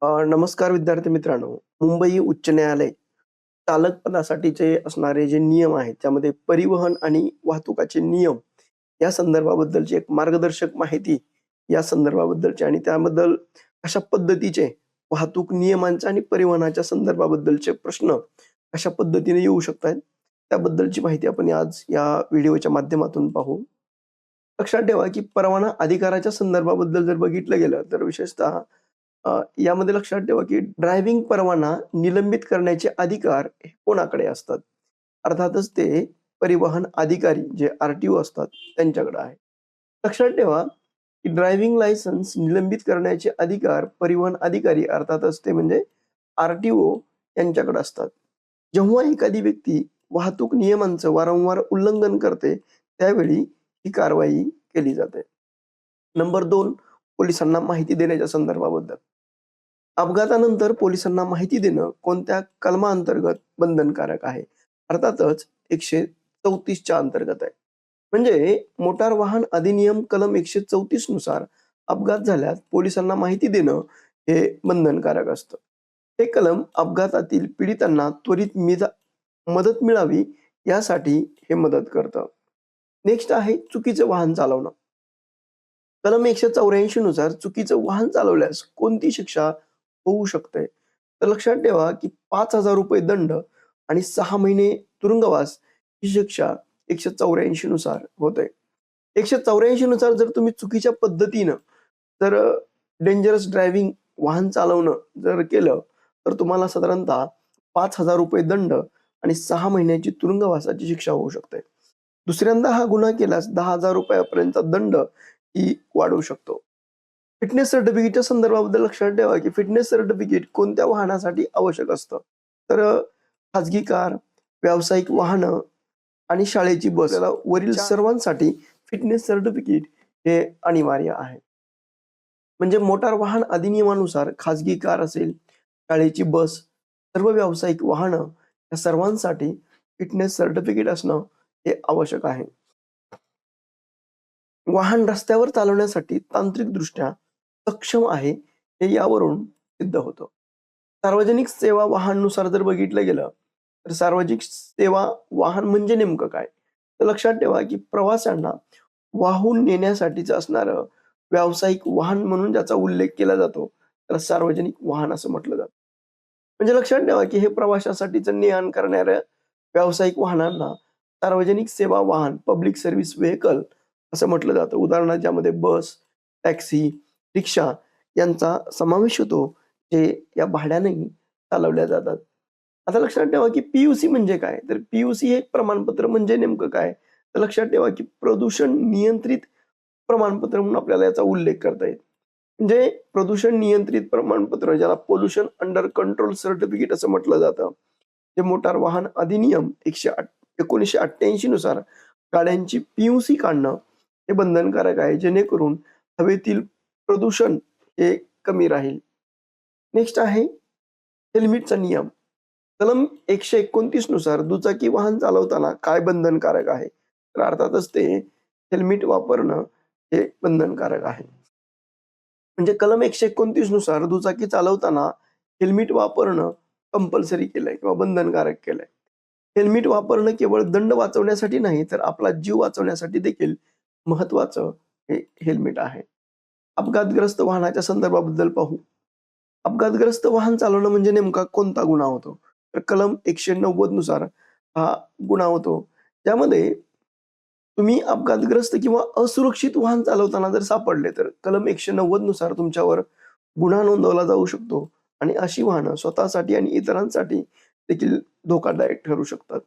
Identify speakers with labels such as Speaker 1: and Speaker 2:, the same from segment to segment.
Speaker 1: नमस्कार विद्यार्थी मित्रांनो. मुंबई उच्च न्यायालय चालक पदासाठीचे असणारे जे नियम आहेत, त्यामध्ये परिवहन आणि वाहतुकाचे नियम या संदर्भाबद्दलची एक मार्गदर्शक माहिती या संदर्भाबद्दलची आणि त्याबद्दल कशा पद्धतीचे वाहतूक नियमांच्या आणि परिवहनाच्या संदर्भाबद्दलचे प्रश्न कशा पद्धतीने येऊ शकतात, त्याबद्दलची माहिती आपण आज या व्हिडिओच्या माध्यमातून पाहू. लक्षात ठेवा, की परवाना अधिकाराच्या संदर्भाबद्दल जर बघितलं गेलं, तर विशेषतः यामध्ये लक्षात ठेवा, की ड्रायव्हिंग परवाना निलंबित करण्याचे अधिकार हे कोणाकडे असतात? अर्थातच ते परिवहन अधिकारी जे आर-टी-ओ असतात त्यांच्याकडे आहे. लक्षात ठेवा, की ड्रायव्हिंग लायसन्स निलंबित करण्याचे अधिकार परिवहन अधिकारी अर्थातच ते म्हणजे आर-टी-ओ यांच्याकडे असतात. जेव्हा एखादी व्यक्ती वाहतूक नियमांचं वारंवार उल्लंघन करते, त्यावेळी ही कारवाई केली जाते. नंबर 2 पोलिसांना माहिती देण्याच्या संदर्भाबद्दल. अपघातानंतर पोलिसांना माहिती देणं कोणत्या कलमाअंतर्गत बंधनकारक आहे? अर्थातच 134 च्या अंतर्गत आहे. म्हणजे मोटार वाहन अधिनियम कलम 134 नुसार अपघात झाल्यास पोलिसांना माहिती देणं हे बंधनकारक असतं. हे कलम अपघातातील पीडितांना त्वरित मदत मिळावी यासाठी हे मदत करतं. नेक्स्ट आहे चुकीचं वाहन चालवणं. कलम 184 नुसार चुकीचं वाहन चालवल्यास कोणती शिक्षा होऊ शकते? तर लक्षात ठेवा, की ₹5,000 दंड आणि 6 महिने तुरुंगवास ही शिक्षा 184 नुसार होते. 184 नुसार जर तुम्ही चुकीच्या पद्धतीनं जर डेंजरस ड्रायव्हिंग वाहन चालवणं जर केलं, तर तुम्हाला साधारणतः ₹5,000 दंड आणि 6 महिन्याची तुरुंगवासाची शिक्षा होऊ शकते. दुसऱ्यांदा हा गुन्हा केल्यास ₹10,000 पर्यंतचा दंड ही वाढवू शकतो. फिटनेस सर्टिफिकेटच्या संदर्भाबद्दल लक्षात ठेवा, की फिटनेस सर्टिफिकेट कोणत्या वाहनासाठी आवश्यक असतं? तर खाजगी कार, व्यावसायिक वाहनं आणि शाळेची बस याला वरील सर्वांसाठी फिटनेस सर्टिफिकेट हे अनिवार्य आहे. म्हणजे मोटार वाहन अधिनियमानुसार खाजगी कार असेल, शाळेची बस, सर्व व्यावसायिक वाहनं या सर्वांसाठी फिटनेस सर्टिफिकेट असणं हे आवश्यक आहे. वाहन रस्त्यावर चालवण्यासाठी तांत्रिकदृष्ट्या सक्षम आहे, हे यावरून सिद्ध होतं. सार्वजनिक सेवा वाहननुसार जर बघितलं गेलं, तर सार्वजनिक सेवा वाहन म्हणजे नेमकं काय? तर लक्षात ठेवा, की प्रवाशांना वाहून नेण्यासाठीचं असणारं व्यावसायिक वाहन म्हणून ज्याचा उल्लेख केला जातो, त्याला सार्वजनिक वाहन असं म्हटलं जातं. म्हणजे लक्षात ठेवा, की हे प्रवाशासाठीचं ने-आण करणाऱ्या व्यावसायिक वाहनांना सार्वजनिक सेवा वाहन, पब्लिक सर्व्हिस व्हेइकल असं म्हटलं जातं. उदाहरणार्थ ज्यामध्ये बस, टॅक्सी, रिक्षा यांचा समावेश होतो, जे या भाड्यानेही चालवल्या जातात. आता लक्षात ठेवा, की पी म्हणजे काय? तर पी-यू-सी हे प्रमाणपत्र म्हणजे नेमकं काय? तर लक्षात ठेवा, की प्रदूषण नियंत्रित प्रमाणपत्र म्हणून आपल्याला याचा उल्लेख करता येईल. म्हणजे प्रदूषण नियंत्रित प्रमाणपत्र ज्याला पोल्युशन अंडर कंट्रोल सर्टिफिकेट असं म्हटलं जातं. ते मोटार वाहन अधिनियम 1988 नुसार गाड्यांची पी काढणं हे बंधनकारक आहे, जेणेकरून हवेतील प्रदूषण हे कमी राहील. नेक्स्ट आहे हेल्मेटचा नियम. कलम 129 नुसार दुचाकी वाहन चालवताना काय बंधनकारक आहे? तर अर्थातच ते हेल्मेट वापरणं हे बंधनकारक आहे. म्हणजे कलम 129 नुसार दुचाकी चालवताना हेल्मेट वापरणं कंपल्सरी केलंय किंवा बंधनकारक केलंय. हेल्मेट वापरणं केवळ दंड वाचवण्यासाठी नाही, तर आपला जीव वाचवण्यासाठी देखील महत्त्वाचं हे हेल्मेट आहे. अपघातग्रस्त वाहनाच्या संदर्भाबद्दल पाहू. अपघातग्रस्त वाहन चालवणं म्हणजे नेमका कोणता गुन्हा होतो? तर कलम 190 नुसार हा गुन्हा होतो. त्यामध्ये तुम्ही अपघातग्रस्त किंवा असुरक्षित वाहन चालवताना जर सापडले, तर कलम 190 नुसार तुमच्यावर गुन्हा नोंदवला जाऊ शकतो आणि अशी वाहनं स्वतःसाठी आणि इतरांसाठी देखील धोकादायक ठरू शकतात.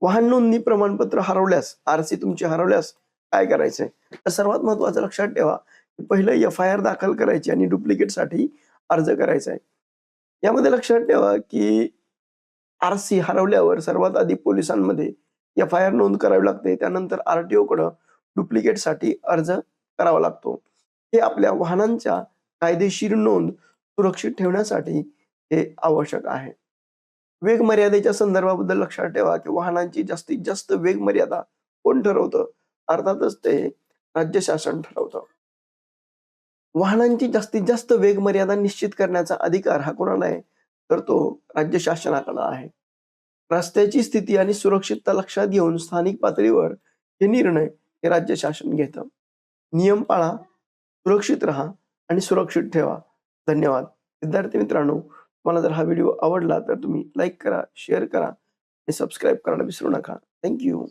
Speaker 1: वाहन नोंदणी प्रमाणपत्र हरवल्यास, आर-सी तुमची हरवल्यास काय करायचंय? तर सर्वात महत्त्वाचं लक्षात ठेवा, की पहिलं एफ-आय-आर दाखल करायची आणि डुप्लिकेटसाठी अर्ज करायचा आहे. यामध्ये लक्षात ठेवा, की आर-सी हरवल्यावर सर्वात आधी पोलिसांमध्ये एफ-आय-आर नोंद करावी लागते. त्यानंतर आर-टी-ओकडं डुप्लिकेटसाठी अर्ज करावा लागतो. हे आपल्या वाहनांच्या कायदेशीर नोंद सुरक्षित ठेवण्यासाठी हे आवश्यक आहे. वेग मर्यादेच्या संदर्भाबद्दल लक्षात ठेवा, की वाहनांची जास्तीत जास्त वेग मर्यादा कोण ठरवतं? अर्थातच ते राज्य शासन ठरवतं. वाहनांची जास्तीत जास्त वेग मर्यादा निश्चित करण्याचा अधिकार हा कोणाला आहे? तर तो राज्य शासनाकडे आहे. रस्त्याची स्थिती आणि सुरक्षितता लक्षात घेऊन स्थानिक पातळीवर हे निर्णय हे राज्य शासन घेतं. नियम पाळा, सुरक्षित राहा आणि सुरक्षित ठेवा. धन्यवाद. विद्यार्थी मित्रांनो, तुम्हाला जर हा व्हिडिओ आवडला तर तुम्ही लाईक करा, शेअर करा आणि सबस्क्राईब करायला विसरू नका. Thank you.